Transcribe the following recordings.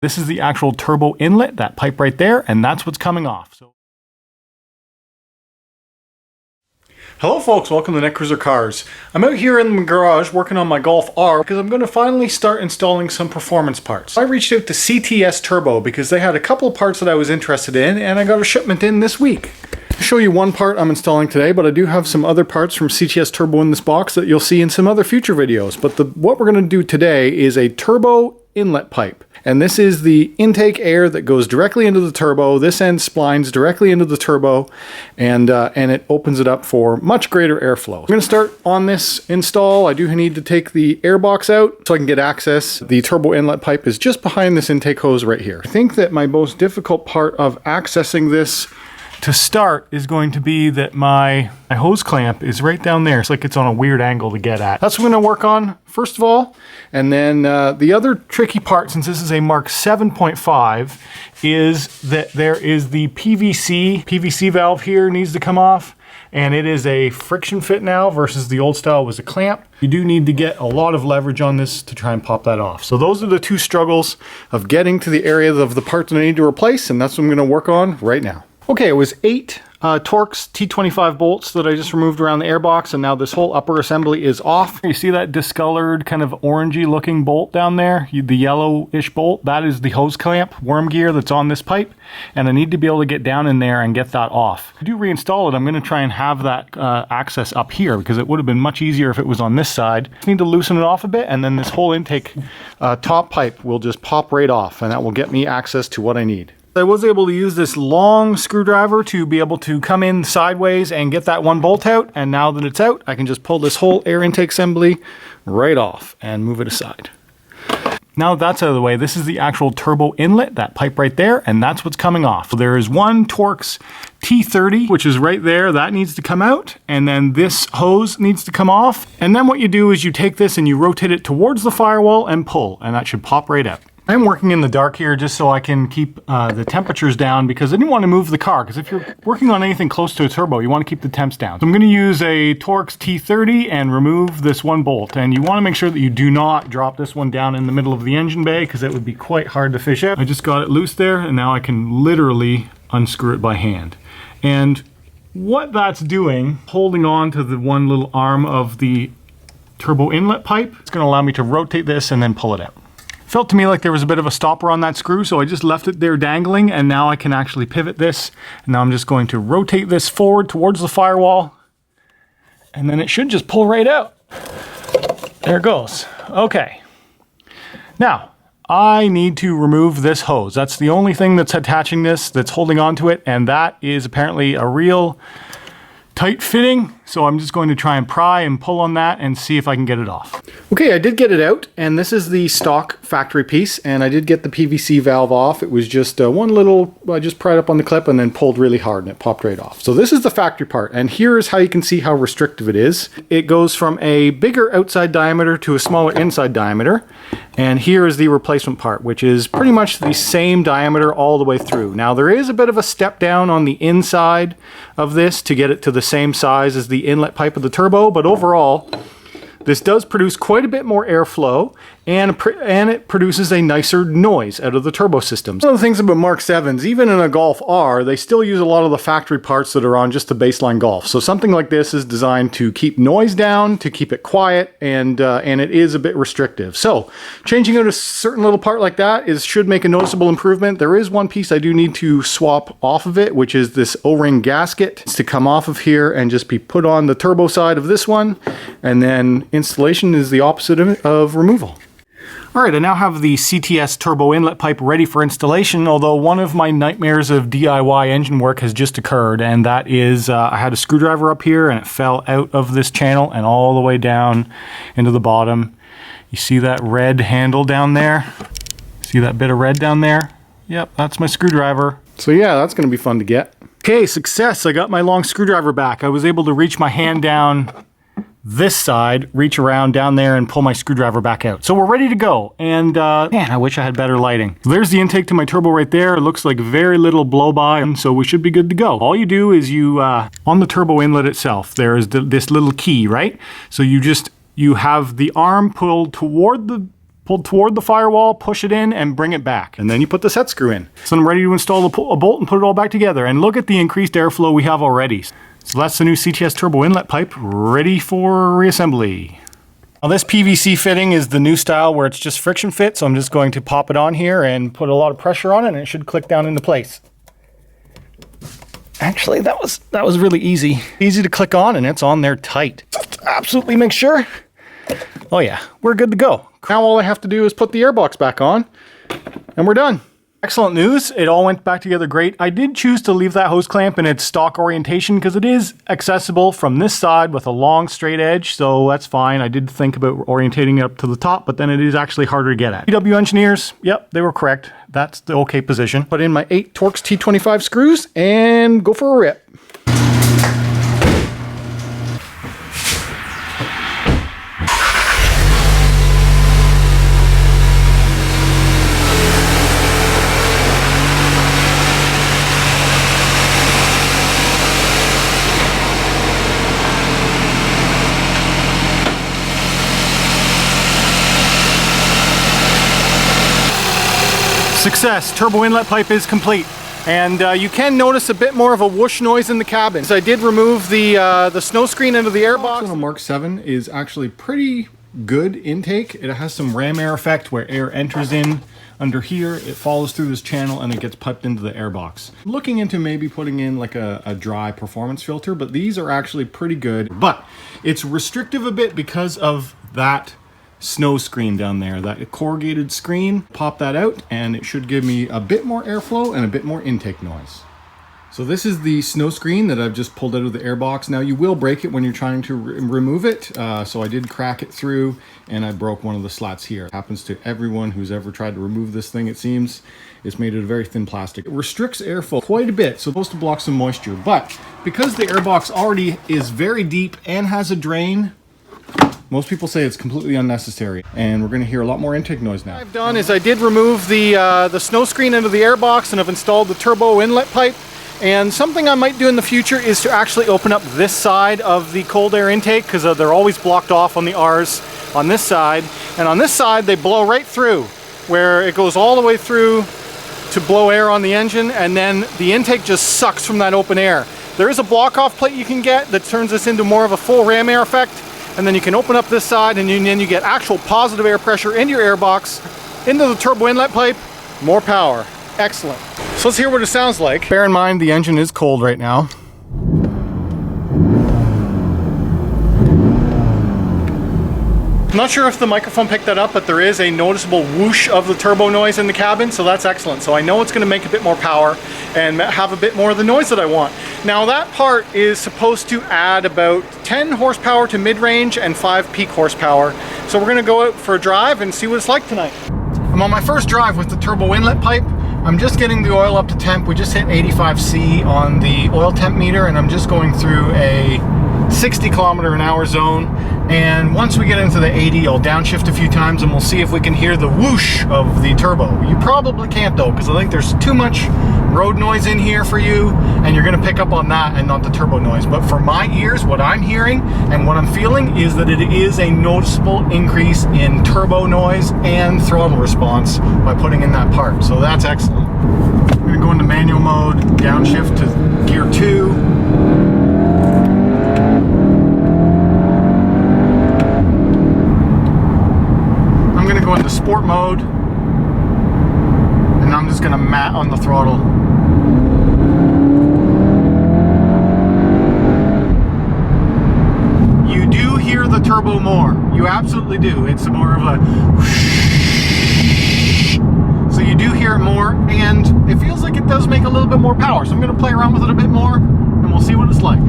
This is the actual turbo inlet, that pipe right there, and that's what's coming off. Hello folks, welcome to Netcruzer Cars. I'm out here in the garage working on my Golf R because I'm going to finally start installing some performance parts. I reached out to CTS Turbo because they had a couple of parts that I was interested in, and I got a shipment in this week. I'll show you one part I'm installing today, but I do have some other parts from CTS Turbo in this box that you'll see in some other future videos. But what we're going to do today is a turbo inlet pipe. And this is the intake air that goes directly into the turbo. This end splines directly into the turbo, and it opens it up for much greater airflow. I'm going to start on this install. I do need to take the air box out so I can get access. The turbo inlet pipe is just behind this intake hose right here. I think that my most difficult part of accessing this to start is going to be that my hose clamp is right down there. It's like it's on a weird angle to get at. That's what I'm going to work on first of all. And then the other tricky part, since this is a Mark 7.5, is that there is the PVC valve here needs to come off. And it is a friction fit now versus the old style was a clamp. You do need to get a lot of leverage on this to try and pop that off. So those are the two struggles of getting to the area of the part that I need to replace, and that's what I'm going to work on right now. Okay, it was 8 Torx T25 bolts that I just removed around the airbox, and now this whole upper assembly is off. You see that discolored kind of orangey looking bolt down there, the yellowish bolt? That is the hose clamp worm gear that's on this pipe, and I need to be able to get down in there and get that off. To do reinstall it, I'm going to try and have that access up here because it would have been much easier if it was on this side. I need to loosen it off a bit, and then this whole intake top pipe will just pop right off, and that will get me access to what I need. I was able to use this long screwdriver to be able to come in sideways and get that one bolt out, and now that it's out, I can just pull this whole air intake assembly right off and move it aside. Now that that's out of the way, this is the actual turbo inlet, that pipe right there, and that's what's coming off. So there is one Torx T30, which is right there, that needs to come out, and then this hose needs to come off. And then what you do is you take this and you rotate it towards the firewall and pull, and that should pop right out. I'm working in the dark here just so I can keep the temperatures down because I didn't want to move the car, because if you're working on anything close to a turbo, you want to keep the temps down. So I'm going to use a Torx T30 and remove this one bolt. And you want to make sure that you do not drop this one down in the middle of the engine bay because it would be quite hard to fish out. I just got it loose there, and now I can literally unscrew it by hand. And what that's doing, holding on to the one little arm of the turbo inlet pipe, it's going to allow me to rotate this and then pull it out. Felt to me like there was a bit of a stopper on that screw, so I just left it there dangling, and now I can actually pivot this. And now I'm just going to rotate this forward towards the firewall, and then it should just pull right out. There it goes. Okay. Now, I need to remove this hose. That's the only thing that's attaching this, that's holding on to it, and that is apparently a real tight fitting. So I'm just going to try and pry and pull on that and see if I can get it off. Okay, I did get it out, and this is the stock factory piece, and I did get the PVC valve off. It was just one little, I just pried up on the clip and then pulled really hard and it popped right off. So this is the factory part, and here is how you can see how restrictive it is. It goes from a bigger outside diameter to a smaller inside diameter, and here is the replacement part, which is pretty much the same diameter all the way through. Now there is a bit of a step down on the inside of this to get it to the same size as the inlet pipe of the turbo, but overall this does produce quite a bit more airflow, and it produces a nicer noise out of the turbo systems. One of the things about Mark 7s, even in a Golf R, they still use a lot of the factory parts that are on just the baseline Golf. So something like this is designed to keep noise down, to keep it quiet, and it is a bit restrictive. So changing out a certain little part like that should make a noticeable improvement. There is one piece I do need to swap off of it, which is this O-ring gasket. It's to come off of here and just be put on the turbo side of this one, and then installation is the opposite of removal. Alright, I now have the CTS turbo inlet pipe ready for installation, although one of my nightmares of DIY engine work has just occurred, and that is I had a screwdriver up here and it fell out of this channel and all the way down into the bottom. You see that red handle down there? See that bit of red down there? Yep, that's my screwdriver. So yeah, that's going to be fun to get. Okay, success! I got my long screwdriver back. I was able to reach my hand down this side, reach around down there and pull my screwdriver back out. So we're ready to go. And man, I wish I had better lighting. So there's the intake to my turbo right there. It looks like very little blow by, so we should be good to go. All you do is you, on the turbo inlet itself, there is this little key, right? So you have the arm pulled pull toward the firewall, push it in, and bring it back. And then you put the set screw in. So I'm ready to install a bolt and put it all back together. And look at the increased airflow we have already. So that's the new CTS turbo inlet pipe ready for reassembly. Now this PVC fitting is the new style where it's just friction fit. So I'm just going to pop it on here and put a lot of pressure on it and it should click down into place. Actually, that was really easy. Easy to click on and it's on there tight. Just absolutely make sure. Oh yeah, we're good to go. Now all I have to do is put the airbox back on and we're done. Excellent news. It all went back together great. I did choose to leave that hose clamp in its stock orientation because it is accessible from this side with a long straight edge, so that's fine. I did think about orientating it up to the top, but then it is actually harder to get at. PW engineers, yep, they were correct. That's the okay position. Put in my 8 Torx T25 screws and go for a rip. Success, turbo inlet pipe is complete. And you can notice a bit more of a whoosh noise in the cabin. So I did remove the snow screen into the airbox. The Mark 7 is actually pretty good intake. It has some ram air effect where air enters in under here, it follows through this channel and it gets piped into the airbox. Looking into maybe putting in like a dry performance filter, but these are actually pretty good. But it's restrictive a bit because of that snow screen down there, that corrugated screen. Pop that out and it should give me a bit more airflow and a bit more intake noise. So this is the snow screen that I've just pulled out of the airbox. Now you will break it when you're trying to remove it. So I did crack it through and I broke one of the slats here. It happens to everyone who's ever tried to remove this thing, it seems. It's made of very thin plastic. It restricts airflow quite a bit, so it's supposed to block some moisture. But because the airbox already is very deep and has a drain, most people say it's completely unnecessary, and we're going to hear a lot more intake noise now. What I've done is I did remove the snow screen into the airbox, and I've installed the turbo inlet pipe. And something I might do in the future is to actually open up this side of the cold air intake, because they're always blocked off on the R's on this side. And on this side, they blow right through, where it goes all the way through to blow air on the engine, and then the intake just sucks from that open air. There is a block-off plate you can get that turns this into more of a full ram air effect. And then you can open up this side and then you get actual positive air pressure into your airbox, into the turbo inlet pipe, more power. Excellent. So let's hear what it sounds like. Bear in mind the engine is cold right now. I'm not sure if the microphone picked that up, but there is a noticeable whoosh of the turbo noise in the cabin, so that's excellent. So I know it's going to make a bit more power and have a bit more of the noise that I want. Now that part is supposed to add about 10 horsepower to mid-range and 5 peak horsepower. So we're going to go out for a drive and see what it's like tonight. I'm on my first drive with the turbo inlet pipe. I'm just getting the oil up to temp. We just hit 85C on the oil temp meter, and I'm just going through a 60 km/h zone. And once we get into the 80, I'll downshift a few times and we'll see if we can hear the whoosh of the turbo. You probably can't though, because I think there's too much road noise in here for you, and you're gonna pick up on that and not the turbo noise. But for my ears, what I'm hearing and what I'm feeling is that it is a noticeable increase in turbo noise and throttle response by putting in that part. So that's excellent. I'm gonna go into manual mode, downshift to gear 2. Go into sport mode, and I'm just gonna mat on the throttle. You do hear the turbo more. You absolutely do. It's more of a so you do hear it more, and it feels like it does make a little bit more power. So I'm gonna play around with it a bit more, and we'll see what it's like.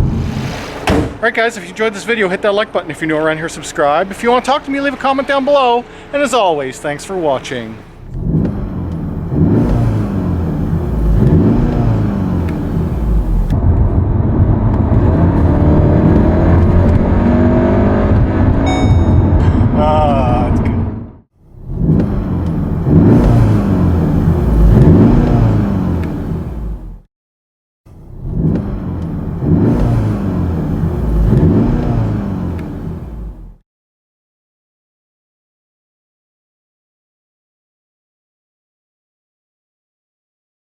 Alright guys, if you enjoyed this video, hit that like button. If you're new around here, subscribe. If you want to talk to me, leave a comment down below. And as always, thanks for watching.